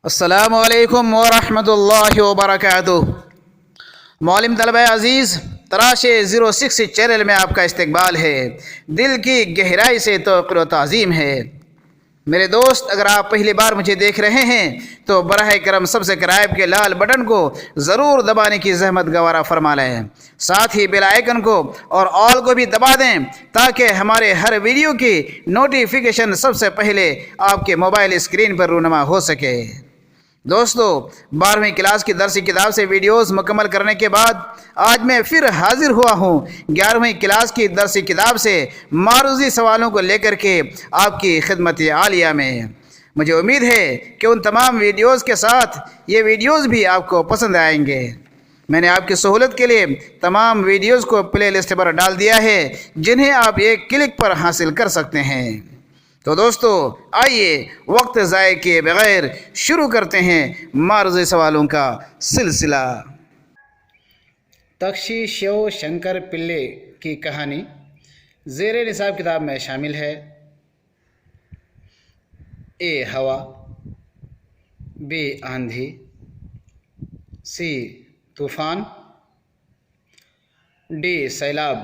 अस्सलामु अलैकुम वरहमतुल्लाहि वबरकातुह। मौलिम तलबा अज़ीज़, तराशे 06 चैनल में आपका इस्तकबाल है। दिल की गहराई से तौक़ीर व ताज़ीम है। मेरे दोस्त, अगर आप पहली बार मुझे देख रहे हैं तो बराह करम सब्सक्राइब के लाल बटन को ज़रूर दबाने की जहमत गवारा फरमा लें। साथ ही बेल आइकन को और ऑल को भी दबा दें ताकि हमारे हर वीडियो की नोटिफिकेशन सबसे पहले आपके मोबाइल स्क्रीन पर रूनुमा हो सके। दोस्तों, 12वीं क्लास की दरसी किताब से वीडियोस मुकम्मल करने के बाद आज मैं फिर हाजिर हुआ हूँ 11वीं क्लास की दरसी किताब से मारूजी सवालों को लेकर के आपकी खिदमत आलिया में। मुझे उम्मीद है कि उन तमाम वीडियोस के साथ ये वीडियोस भी आपको पसंद आएंगे। मैंने आपकी सहूलत के लिए तमाम वीडियोस को प्ले लिस्ट पर डाल दिया है, जिन्हें आप एक क्लिक पर हासिल कर सकते हैं। तो दोस्तों, आइए वक्त ज़ाय किए बगैर शुरू करते हैं मारूज़ी सवालों का सिलसिला। तक्षी शिव शंकर पिल्ले की कहानी ज़ेरे निसाब किताब में शामिल है। ए हवा, बी आंधी, सी तूफ़ान, डी सैलाब।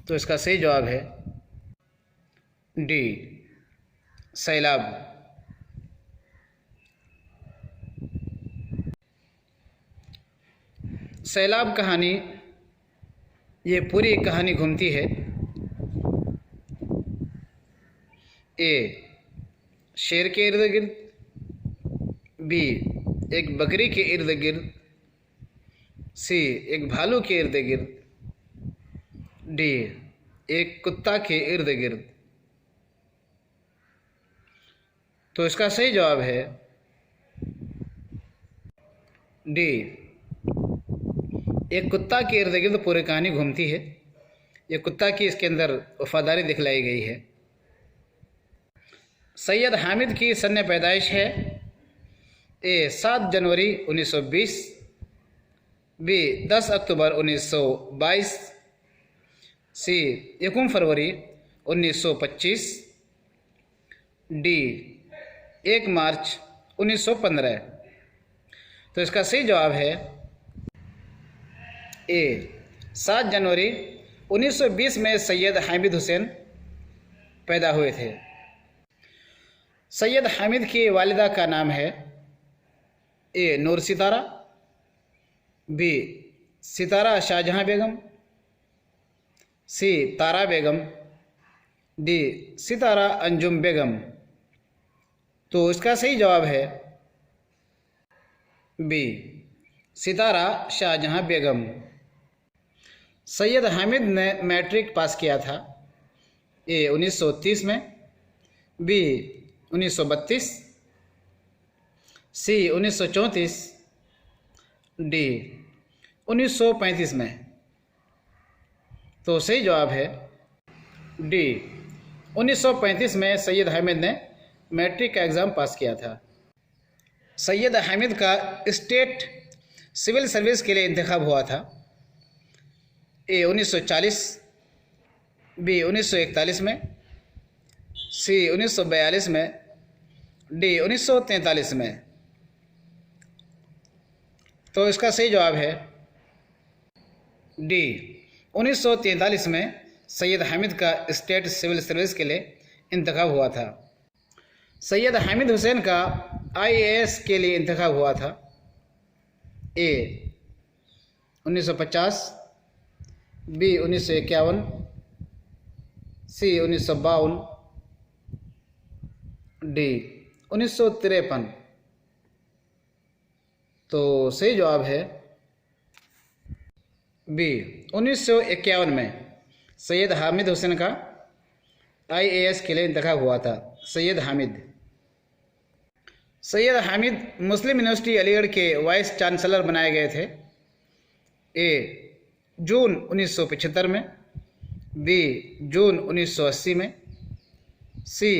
तो इसका सही जवाब है डी सैलाब। सैलाब कहानी, ये पूरी कहानी घूमती है ए शेर के इर्द गिर्द, बी एक बकरी के इर्द गिर्द, सी एक भालू के इर्द गिर्द, डी एक कुत्ता के इर्द गिर्द। तो इसका सही जवाब है डी एक कुत्ता के इर्द गिर्द पूरी कहानी घूमती है। ये कुत्ता की इसके अंदर वफादारी दिखलाई गई है। सैयद हामिद की सन पैदाइश है ए 7 जनवरी 1920, बी 10 अक्टूबर 1922, सी 1 फरवरी 1925, डी 1 मार्च 1915। तो इसका सही जवाब है ए 7 जनवरी 1920 में सैयद हामिद हुसैन पैदा हुए थे। सैयद हामिद की वालिदा का नाम है ए नूर सितारा, बी सितारा शाहजहां बेगम, सी तारा बेगम, डी सितारा अंजुम बेगम। तो इसका सही जवाब है बी सितारा शाहजहां बेगम। सैयद हामिद ने मैट्रिक पास किया था ए 1930 में, बी 1932, सी 1934, डी 1935 में। तो सही जवाब है डी 1935 में सैयद हामिद ने मैट्रिक का एग्ज़ाम पास किया था। सैयद हामिद का स्टेट सिविल सर्विस के लिए इंतखाब हुआ था ए 1940, बी 1941 में, सी 1942 में, डी 1943 में। तो इसका सही जवाब है डी 1943 में सैयद हामिद का स्टेट सिविल सर्विस के लिए इंतखाब हुआ था। सैयद हामिद हुसैन का IAS के लिए इंतखाब हुआ था ए 1950, बी 1951, सी 1952, डी 1953। तो सही जवाब है बी 1951 में सैयद हामिद हुसैन का IAS के लिए इंतखाब हुआ था। सैयद हामिद मुस्लिम यूनिवर्सिटी अलीगढ़ के वाइस चांसलर बनाए गए थे ए जून 1975 में, बी जून 1980 में, सी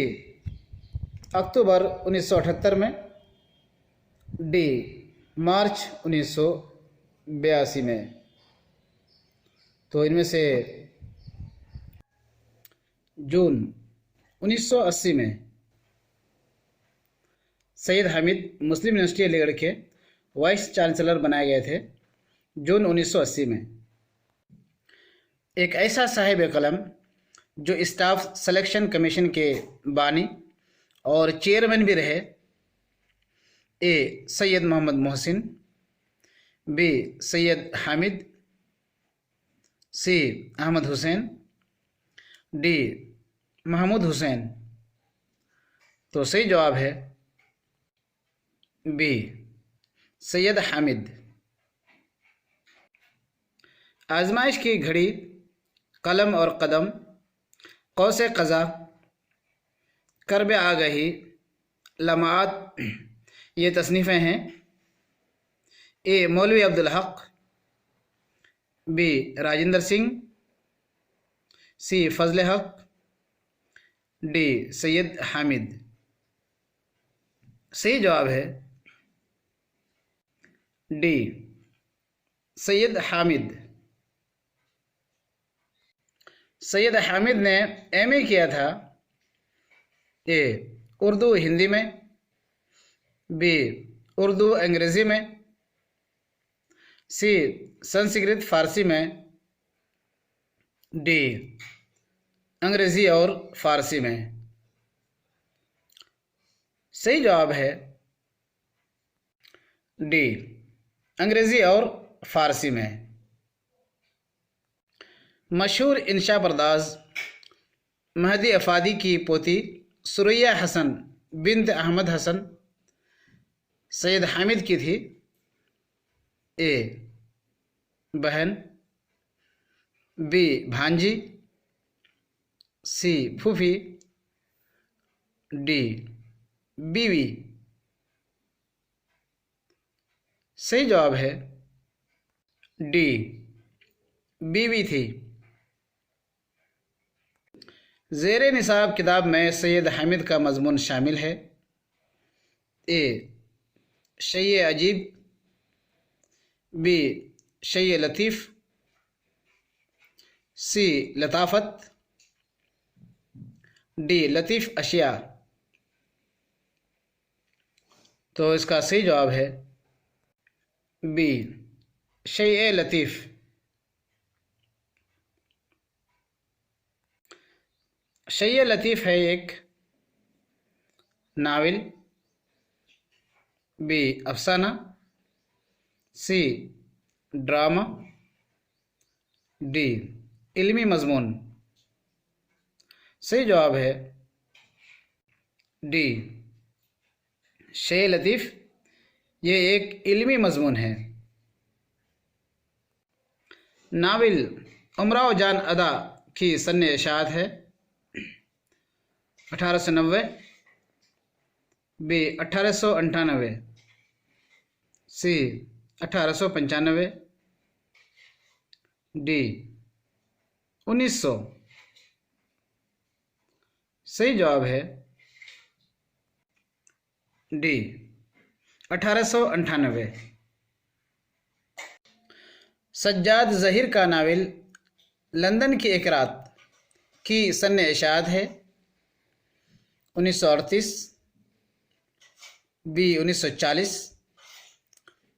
अक्टूबर 1978 में, डी मार्च 1982 में। तो इनमें से जून 1980 में सैयद हामिद मुस्लिम यूनिवर्सिटी अलीगढ़ के वाइस चांसलर बनाए गए थे जून 1980 में। एक ऐसा साहिब कलम जो स्टाफ सिलेक्शन कमीशन के बानी और चेयरमैन भी रहे। ए सैयद मोहम्मद मोहसिन, बी सैयद हामिद, सी अहमद हुसैन, डी महमूद हुसैन। तो सही जवाब है बी सैयद हामिद। आजमाइश की घड़ी, कलम और कदम, कौसे क़ज़ा, करब आगही, लम्हात, ये तसनीफ़ें हैं। ए मौलवी अब्दुल हक, बी राजेंद्र सिंह, सी फजल हक, डी सैयद हामिद। सही जवाब है डी सैयद हामिद। सैयद हामिद ने एमए किया था ए उर्दू हिंदी में, बी उर्दू अंग्रेज़ी में, सी संस्कृत फारसी में, डी अंग्रेज़ी और फारसी में। सही जवाब है डी अंग्रेज़ी और फारसी में। मशहूर इंशा पर्दाज महदी अफादी की पोती सुरैया हसन बिन्त अहमद हसन सैयद हामिद की थी। ए बहन, बी भांजी, सी फूफी, डी बीवी। सही जवाब है डी बीवी थी। ज़ेरे निसाब किताब में सैयद हामिद का मजमून शामिल है। ए शय अजीब, बी शय लतीफ़, सी लताफ़त, डी लतीफ़ अशिया। तो इसका सही जवाब है बी शय लतीफ़। शय लतीफ़ है एक नावल, बी अफसाना, सी ड्रामा, डी इल्मी मजमून। सही जवाब है डी शय लतीफ़, ये एक इल्मी मजमून है। नावल उमराव जान अदा की सन्ने इशाअत है 1890, बी 1898, सी 1895, डी 1900। सही जवाब है डी 1898। सज्जाद ज़हीर का नावल लंदन की एक रात की सन्ने इशाअत है 1938, बी 1940,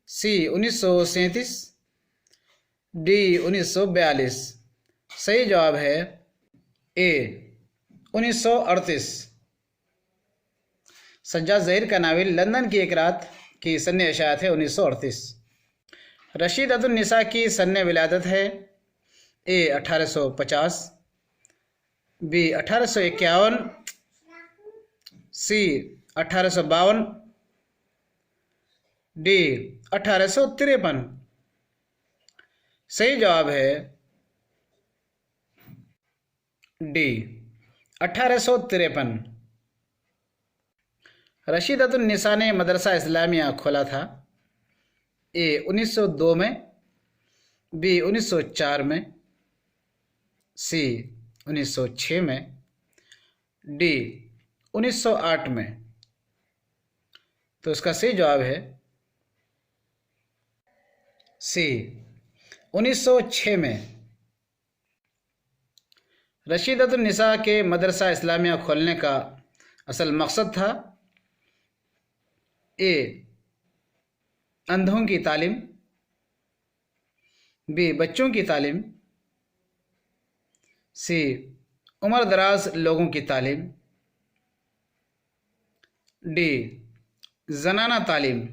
सी 1937, डी 1942। सही जवाब है ए 1938। सज्जाद ज़हीर का नावल लंदन की एक रात की सन्ने इशाअत है 1938। रशीदतुन निसा की सन्ने विलादत है ए 1850, बी 1851, सी 1852, डी 1853। सही जवाब है डी 1853। रशीदतुन निसा ने मदरसा इस्लामिया खोला था ए 1902 में, बी 1904 में, सी 1906 में, डी 1908 में। तो इसका सही जवाब है सी 1906 में। रशीदतुन निसा के मदरसा इस्लामिया खोलने का असल मकसद था ए अंधों की तालीम, बी बच्चों की तालीम, सी उम्र दराज लोगों की तालीम, डी जनाना तालीम।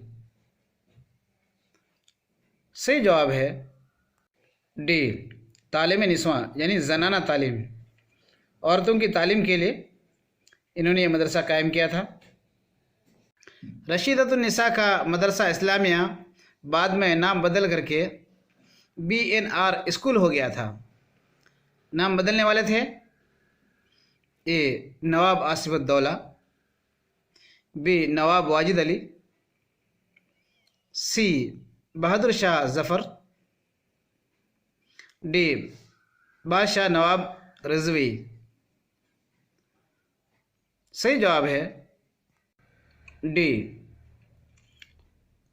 सही जवाब है डी तालीम निस्वां यानी जनाना तालीम। औरतों की तालीम के लिए इन्होंने ये मदरसा कायम किया था। रशीदतुन्निसा का मदरसा इस्लामिया बाद में नाम बदल करके BNR स्कूल हो गया था। नाम बदलने वाले थे ए नवाब आसिफुद्दौला, बी नवाब वाजिद अली, सी बहादुर शाह जफ़र, डी बादशाह नवाब रिजवी। सही जवाब है डी।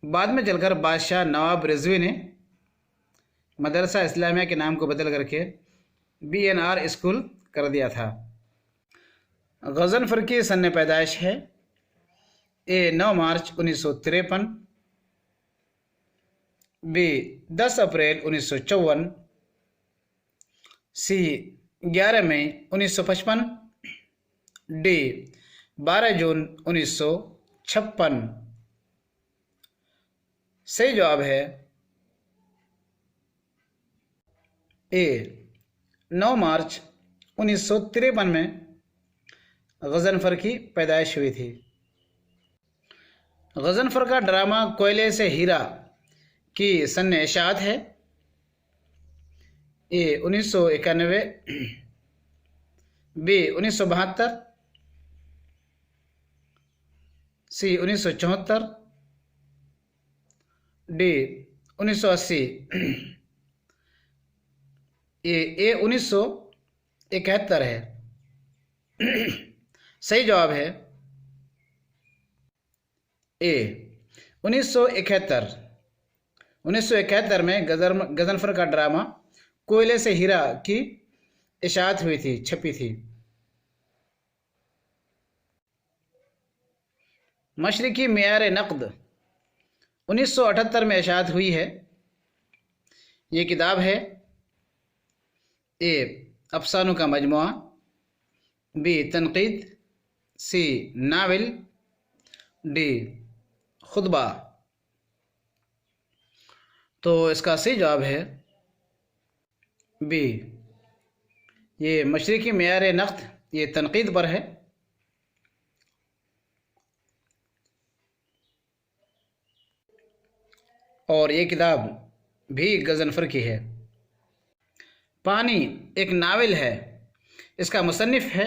बाद में चलकर बादशाह नवाब रिजवी ने मदरसा इस्लामिया के नाम को बदल करके BNR स्कूल कर दिया था। गज़नफ़र की सन पैदाइश है ए 9 मार्च 1953, बी 10 अप्रैल 1954, सी 11 मई 1955, डी 12 जून 1956। सही जवाब है ए 9 मार्च 1953 में गज़नफ़र की पैदाइश हुई थी। गज़नफ़र का ड्रामा कोयले से हीरा की सन इशाअत है ए 1991, बी 1972, सी 1974, डी 1980, ए 1971 है। सही जवाब है ए 1971। 1971 में गज़नफ़र का ड्रामा कोयले से हीरा की इशाअत हुई थी, छपी थी। मशरिकी मेयार नक़द 1978 में इशाअत हुई है। ये किताब है ए अफ़सानों का मजमुआ, बी तनक़ीद, सी नावल, डी खुतबा। तो इसका सही जवाब है बी। ये मशरिकी मेयार नक़द ये तनक़ीद पर है। और ये किताब भी गज़नफ़र की है। पानी एक नावल है, इसका मुसन्निफ़ है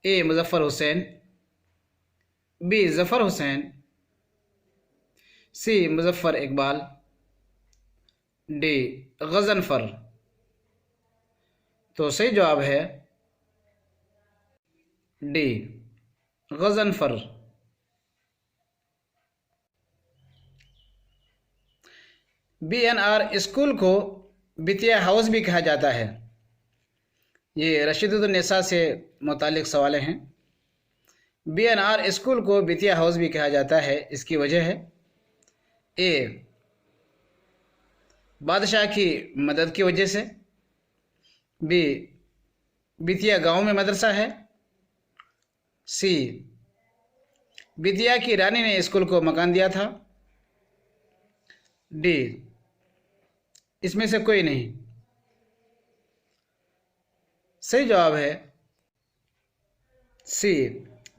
ए मुज़फ़्फ़र हुसैन, बी ज़फ़र हुसैन, सी मुज़फ़्फ़र इकबाल, डी गज़नफ़र। तो सही जवाब है डी गज़नफ़र। BNR स्कूल को बितिया हाउस भी कहा जाता है। ये रशीदुन्निसा से मुतालिक सवाल हैं। BNR स्कूल को बितिया हाउस भी कहा जाता है। इसकी वजह है ए बादशाह की मदद की वजह से, बी बितिया गांव में मदरसा है, सी बितिया की रानी ने स्कूल को मकान दिया था, डी इसमें से कोई नहीं। सही जवाब है सी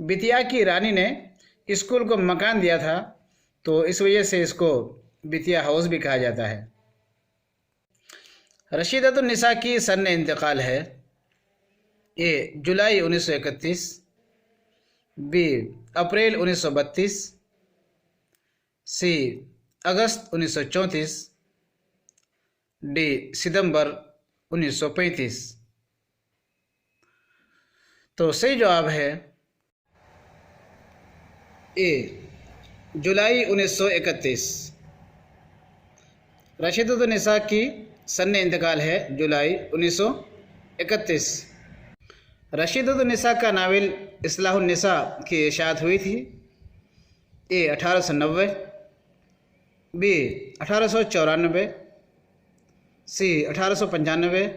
बितिया की रानी ने स्कूल को मकान दिया था, तो इस वजह से इसको बितिया हाउस भी कहा जाता है। रशीदतुन्निसा की सन इंतकाल है ए जुलाई 1931, बी अप्रैल 1932, सी अगस्त 1934, डी सितंबर 1935। तो सही जवाब है ए जुलाई 1931। रशीदुन्निसा की सन इंतकाल है जुलाई 1931। रशीदुन्निसा का नावल इस्लाहुन्निसा की इशाअत हुई थी ए 1890, बी 1894, सी 1895,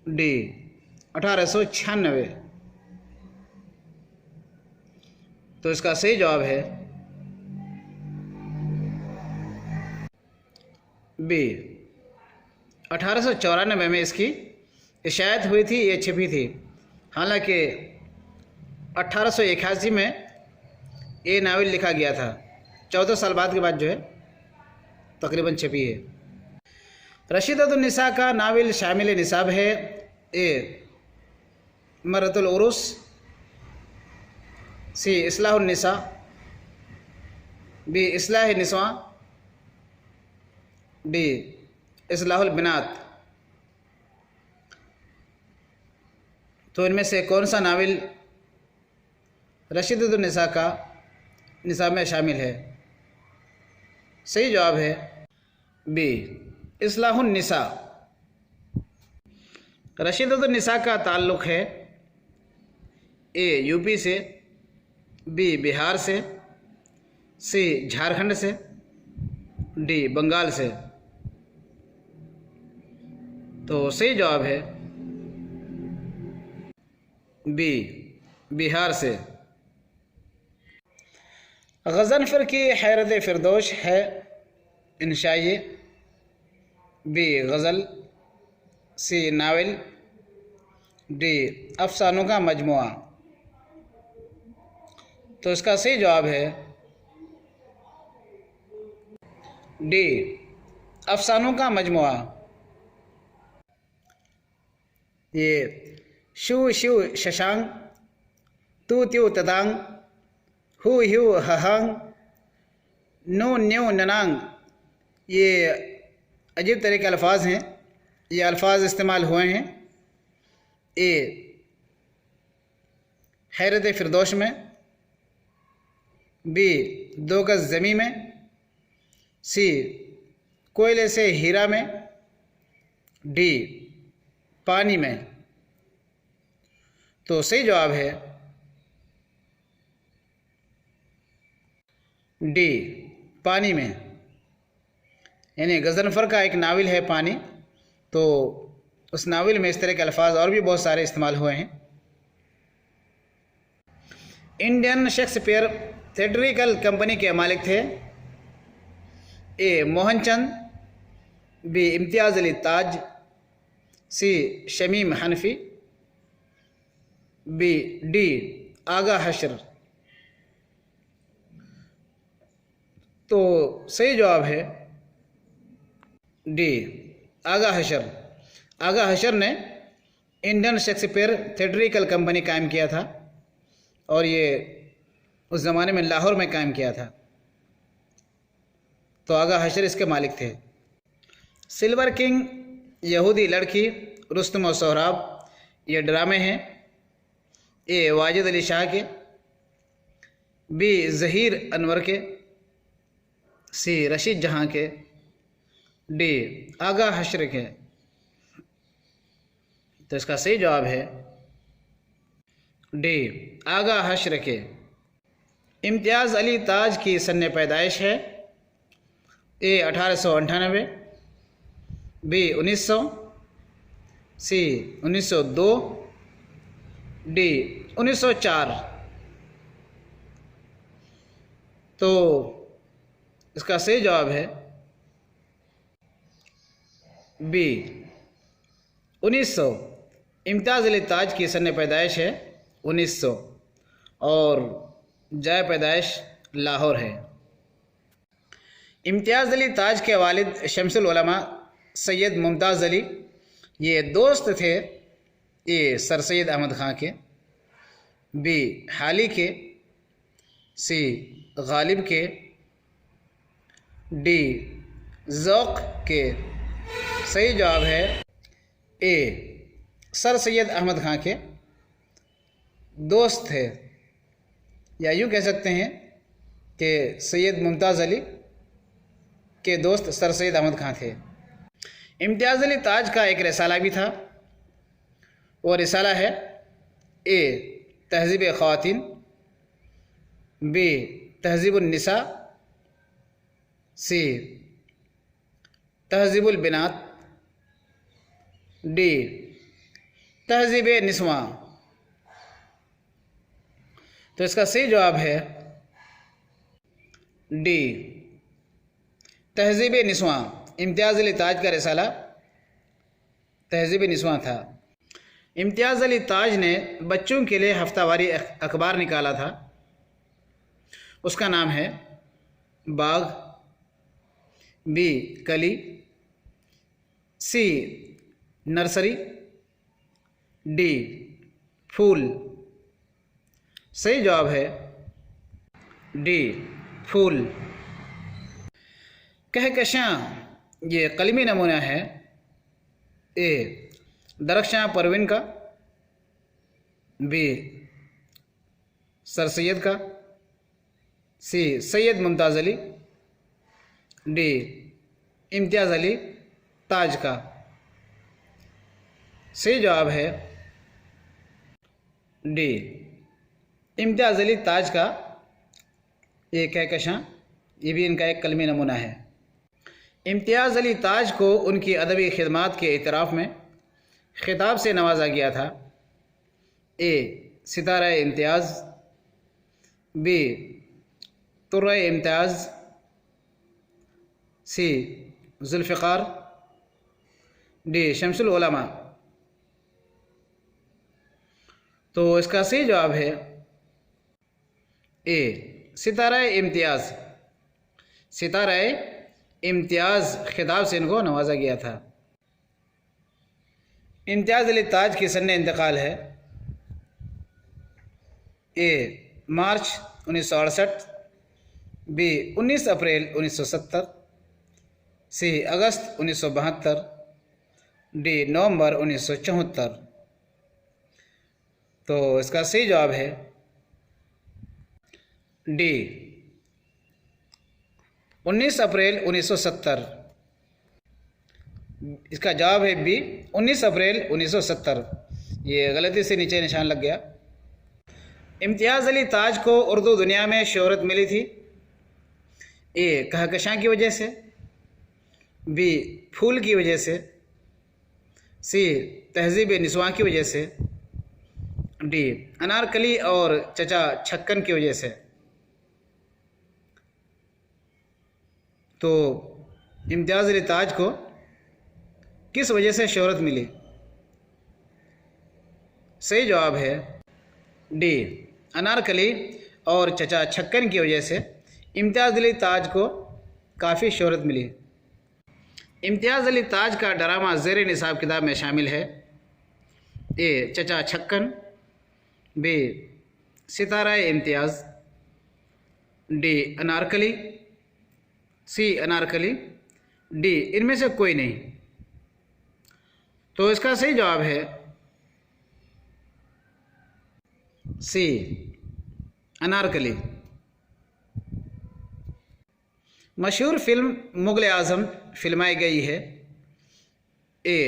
डी 1896। तो इसका सही जवाब है बी 1894 में इसकी इशाअत हुई थी, ये छिपी थी। हालांकि 1881 में ये नावल लिखा गया था, 14 साल बाद के बाद जो है तकरीबन छपी है। रशीदतुन्निसा का नावल शामिल निसाब है ए मरतुल उरुस, सी इस्लाहुन्निसा, बी इस्लाह निस्वा, डी इस्लाहुल बिनात। तो इनमें से कौन सा नावल रशीदतुन्निसा का निसाब में शामिल है? सही जवाब है बी इस्लाहुन्निसा। रशीदतुन्निसा का ताल्लुक़ है ए यूपी से, बी बिहार से, सी झारखंड से, डी बंगाल से। तो सही जवाब है बी बिहार से। गज़नफ़र की हैरत फ़िरदौस है इंशाई, बी गज़ल, सी नावल, डी अफ़सानों का मजमुआ। तो इसका सही जवाब है डी अफ़सानों का मजमुआ। ये शू शू शशांक, तू त्यू तदांग, हु ह्यू हहांग, नो न्यू ननांग, ये अजीब तरह के अल्फाज हैं। ये अल्फाज इस्तेमाल हुए हैं ए हैरत फ़िरदौस में, बी 2 गज़ ज़मी में, सी कोयले से हीरा में, डी पानी में। तो सही जवाब है डी पानी में। यानी गज़नफ़र का एक नावल है पानी, तो उस नावल में इस तरह के अल्फाज और भी बहुत सारे इस्तेमाल हुए हैं। इंडियन शेक्सपियर थिएट्रिकल कंपनी के मालिक थे ए मोहनचंद, बी इम्तियाज़ अली ताज, सी शमीम हनफी, डी आगा हशर। तो सही जवाब है डी आगा हशर। आगा हशर ने इंडियन शेक्सपियर थिएट्रिकल कंपनी कायम किया था और ये उस ज़माने में लाहौर में कायम किया था। तो आगा हशर इसके मालिक थे। सिल्वर किंग, यहूदी लड़की, रुस्तम और सोहराब, ये ड्रामे हैं ए वाजिद अली शाह के, बी ज़हीर अनवर के, सी रशीद जहाँ के, डी आगा हशर के। तो इसका सही जवाब है डी आगा हशर के। इम्तियाज़ अली ताज की सन्ने पैदाइश है ए 1898, बी 1900, सी 1902, डी 1904। तो इसका सही जवाब है बी 1900। इम्तियाज़ अली ताज की सन्ने पैदाइश है 1900 और जाए पैदाइश लाहौर है। इम्तियाज़ अली ताज के वालिद शमसुल उलमा सैयद मुमताज़ अली, ये दोस्त थे ए सर सैयद अहमद ख़ान के, बी हाली के, सी गालिब के, डी ज़ौक़ के। सही जवाब है ए सर सैयद अहमद ख़ान के दोस्त थे, या यूँ कह सकते हैं कि सैयद मुमताज़ अली के दोस्त सर सैयद अहमद ख़ान थे। इम्तियाज़ अली ताज का एक रिसाला भी था, वो रिसाला है ए तहज़ीब ख़वातीन, बी तहज़ीबुन निसा, सी तहज़ीबुल बिनात, डी तहज़ीब निस्वां। तो इसका सही जवाब है डी तहज़ीब निस्वां। इम्तियाज़ अली ताज का रिसाला तहज़ीब निस्वां था। इम्तियाज़ अली ताज ने बच्चों के लिए हफ्तावारी अखबार निकाला था, उसका नाम है बाग, बी कली, सी नर्सरी, डी फूल। सही जवाब है डी फूल। कहकशां ये कलमी नमूना है। ए दरख्शां परवीन का, बी सर सैयद का, सी सैयद मुमताज़ अली, डी इम्तियाज़ अली ताज का। सही जवाब है डी इम्तियाज़ अली ताज का ये कहकशां, ये भी इनका एक कलमी नमूना है। इम्तियाज़ अली ताज को उनकी अदबी खिदमात के इतराफ़ में खिताब से नवाजा गया था। ए सितारा इम्तियाज़, बी तुर्रा इम्तियाज़, सी जुल्फ़िकार, डी शम्सुल उलमा। तो इसका सही जवाब है ए सितारा इम्तियाज़। सितारा इम्तियाज़ खिताब से इनको नवाजा गया था। इम्तियाज़ अली ताज की सन्न इंतकाल है। ए मार्च 1968, बी 19 अप्रैल 1970, सी अगस्त 1972, डी नवंबर 1974। तो इसका सही जवाब है डी 19 अप्रैल 1970। इसका जवाब है बी 19 अप्रैल 1970। ये गलती से नीचे निशान लग गया। इम्तियाज़ अली ताज को उर्दू दुनिया में शोहरत मिली थी। ए कहकशां की वजह से, बी फूल की वजह से, सी तहज़ीब निस्वां की वजह से, डी अनारकली और चचा छक्कन की वजह से। तो इम्तियाज़ अली ताज को किस वजह से शोहरत मिली? सही जवाब है डी अनारकली और चचा छक्कन की वजह से इम्तियाज़ अली ताज को काफ़ी शोहरत मिली। इम्तियाज़ अली ताज का ड्रामा ज़ेर निसाब किताब में शामिल है। ए चचा छक्कन, बी सितारा इम्तियाज़, डी अनारकली, सी अनारकली, डी इनमें से कोई नहीं। तो इसका सही जवाब है सी अनारकली। मशहूर फिल्म मुग़ल आज़म फिल्माई गई है। ए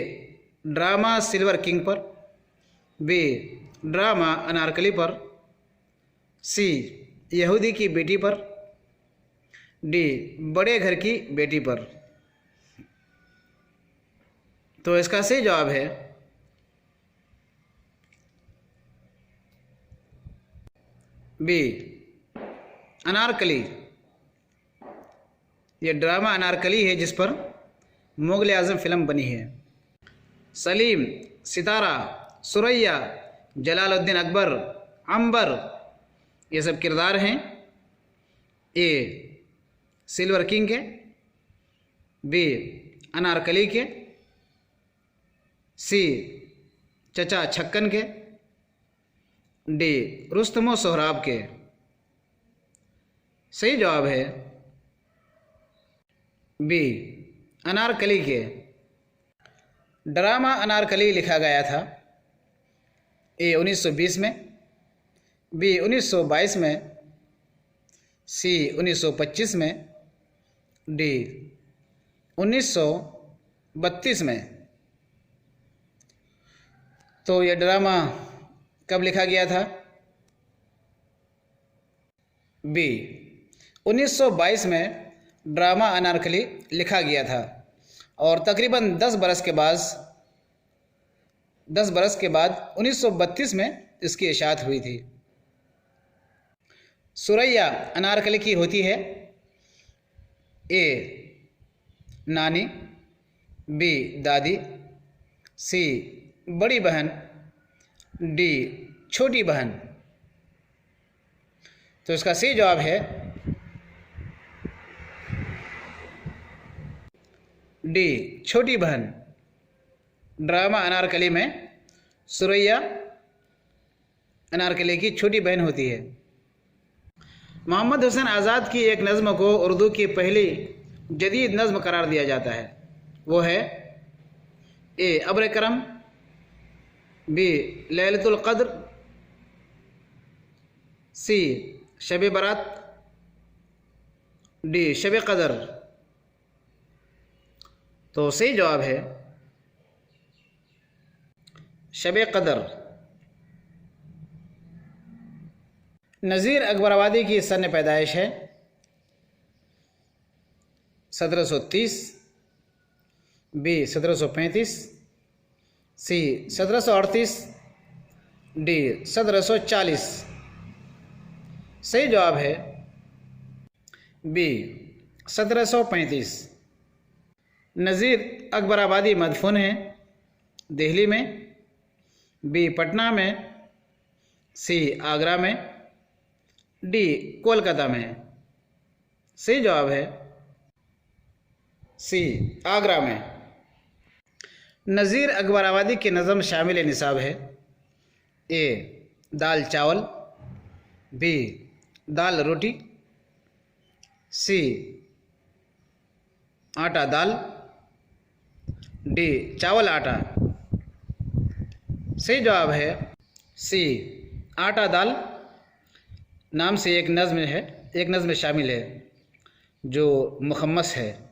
ड्रामा सिल्वर किंग पर, बी ड्रामा अनारकली पर, सी यहूदी की बेटी पर, डी बड़े घर की बेटी पर। तो इसका सही जवाब है बी अनारकली। ये ड्रामा अनारकली है जिस पर मुग़ल आज़म फिल्म बनी है। सलीम, सितारा, सुरैया, जलालुद्दीन अकबर, अंबर, ये सब किरदार हैं। ए सिल्वर किंग के, बी अनारकली के, सी चचा छक्कन के, डी रुस्तम व सोहराब के। सही जवाब है बी अनारकली के। ड्रामा अनारकली लिखा गया था ए 1920 में, बी 1922 में, सी 1925 में, डी 1932 में। तो यह ड्रामा कब लिखा गया था? बी 1922 में ड्रामा अनारकली लिखा गया था और तकरीबन 10 बरस के बाद 1932 में इसकी इशाअत हुई थी। सुरैया अनारकली की होती है ए नानी, बी दादी, सी बड़ी बहन, डी छोटी बहन। तो इसका सही जवाब है डी छोटी बहन। ड्रामा अनारकली में सुरैया अनारकली की छोटी बहन होती है। मोहम्मद हुसैन आज़ाद की एक नज़्म को उर्दू की पहली जदीद नज़्म करार दिया जाता है, वो है ए अब्र करम, बी लैलतुल क़द्र, सी शब बारात, डी शब क़द्र। तो सही जवाब है शब क़द्र। नज़ीर अकबराबादी की सन पैदाइश है 1730, बी 1735, सी 1738, डी 1740। सही जवाब है बी 1735। नज़ीर अकबराबादी मदफून है दिल्ली में, बी पटना में, सी आगरा में, डी कोलकाता में। सही जवाब है सी आगरा में। नज़ीर अकबराबादी के नज़म शामिल निसाब है ए दाल चावल, बी दाल रोटी, सी आटा दाल, डी चावल आटा। सही जवाब है सी आटा दाल नाम से एक नज़्म शामिल है जो मुखम्मस है।